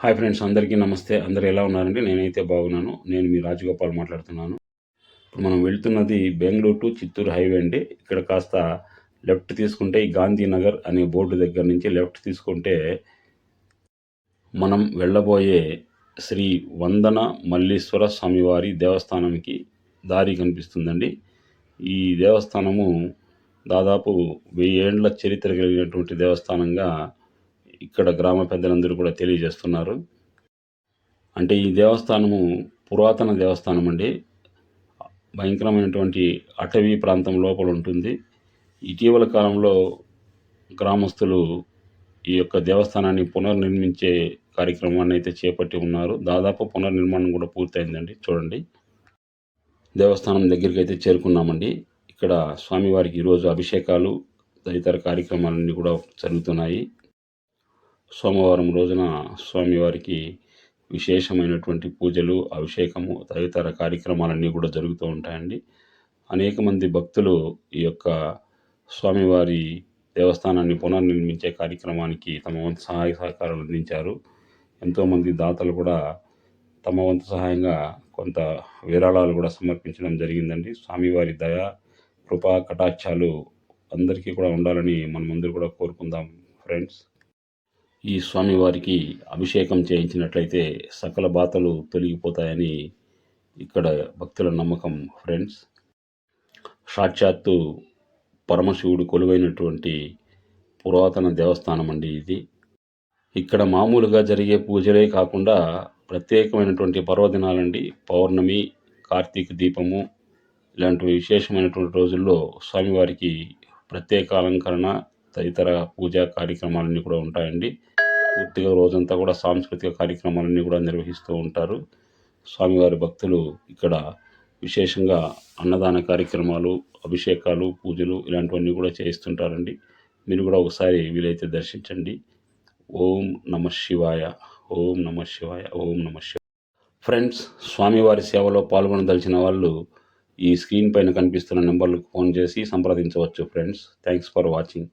Hi friends, అందరికీ నమస్తే. అందరూ ఎలా ఉన్నారండి? నేనైతే బాగున్నాను. నేను మీ రాజగోపాల్ మాట్లాడుతున్నాను. ఇప్పుడు మనం వెళ్తున్నది బెంగళూరు టు చిత్తూరు హైవే అండి. ఇక్కడ కాస్త లెఫ్ట్ తీసుకుంటే ఈ గాంధీనగర్ అనే బోర్డు దగ్గర నుంచి లెఫ్ట్ తీసుకుంటే మనం వెళ్ళబోయే శ్రీ వందన మల్లీశ్వర స్వామివారి దేవస్థానంకి దారి కనిపిస్తుందండి. ఈ దేవస్థానము దాదాపు 1000 ఏండ్ల చరిత్ర కలిగినటువంటి దేవస్థానంగా ఇక్కడ గ్రామ పెద్దలందరూ కూడా తెలియజేస్తున్నారు. అంటే ఈ దేవస్థానము పురాతన దేవస్థానం అండి. భయంకరమైనటువంటి అటవీ ప్రాంతం లోపల ఉంటుంది. ఇటీవల కాలంలో గ్రామస్తులు ఈ యొక్క దేవస్థానాన్ని పునర్నిర్మించే కార్యక్రమాన్ని అయితే చేపట్టి ఉన్నారు. దాదాపు పునర్నిర్మాణం కూడా పూర్తయిందండి. చూడండి, దేవస్థానం దగ్గరికి అయితే చేరుకున్నామండి. ఇక్కడ స్వామివారికి ఈరోజు అభిషేకాలు తదితర కార్యక్రమాలన్నీ కూడా జరుగుతున్నాయి. సోమవారం రోజున స్వామివారికి విశేషమైనటువంటి పూజలు, అభిషేకము తదితర కార్యక్రమాలన్నీ కూడా జరుగుతూ ఉంటాయండి. అనేక మంది భక్తులు ఈ యొక్క స్వామివారి దేవస్థానాన్ని పునర్నిర్మించే కార్యక్రమానికి తమ వంతు సహాయ సహకారాలు అందించారు. ఎంతోమంది దాతలు కూడా తమ వంతు సహాయంగా కొంత విరాళాలు కూడా సమర్పించడం జరిగిందండి. స్వామివారి దయ, కృపా కటాక్షాలు అందరికీ కూడా ఉండాలని మనమందరూ కూడా కోరుకుందాం ఫ్రెండ్స్. ఈ స్వామివారికి అభిషేకం చేయించినట్లయితే సకల బాధలు తొలగిపోతాయని ఇక్కడ భక్తుల నమ్మకం ఫ్రెండ్స్. సాక్షాత్తు పరమశివుడు కొలువైనటువంటి పురాతన దేవస్థానం అండి ఇది. ఇక్కడ మామూలుగా జరిగే పూజలే కాకుండా ప్రత్యేకమైనటువంటి పర్వదినాలండి, పౌర్ణమి, కార్తీక దీపము ఇలాంటి విశేషమైనటువంటి రోజుల్లో స్వామివారికి ప్రత్యేక అలంకరణ తదితర పూజా కార్యక్రమాలన్నీ కూడా ఉంటాయండి. పూర్తిగా రోజంతా కూడా సాంస్కృతిక కార్యక్రమాలన్నీ కూడా నిర్వహిస్తూ ఉంటారు. స్వామివారి భక్తులు ఇక్కడ విశేషంగా అన్నదాన కార్యక్రమాలు, అభిషేకాలు, పూజలు ఇలాంటివన్నీ కూడా చేయిస్తుంటారండి. మీరు కూడా ఒకసారి వీలైతే దర్శించండి. ఓం నమ శివాయ, ఓం నమ శివాయ, ఓం నమ శివాయ. ఫ్రెండ్స్, స్వామివారి సేవలో పాల్గొనదలిచిన వాళ్ళు ఈ స్క్రీన్ పైన కనిపిస్తున్న నెంబర్లకు ఫోన్ చేసి సంప్రదించవచ్చు ఫ్రెండ్స్. Thanks for watching.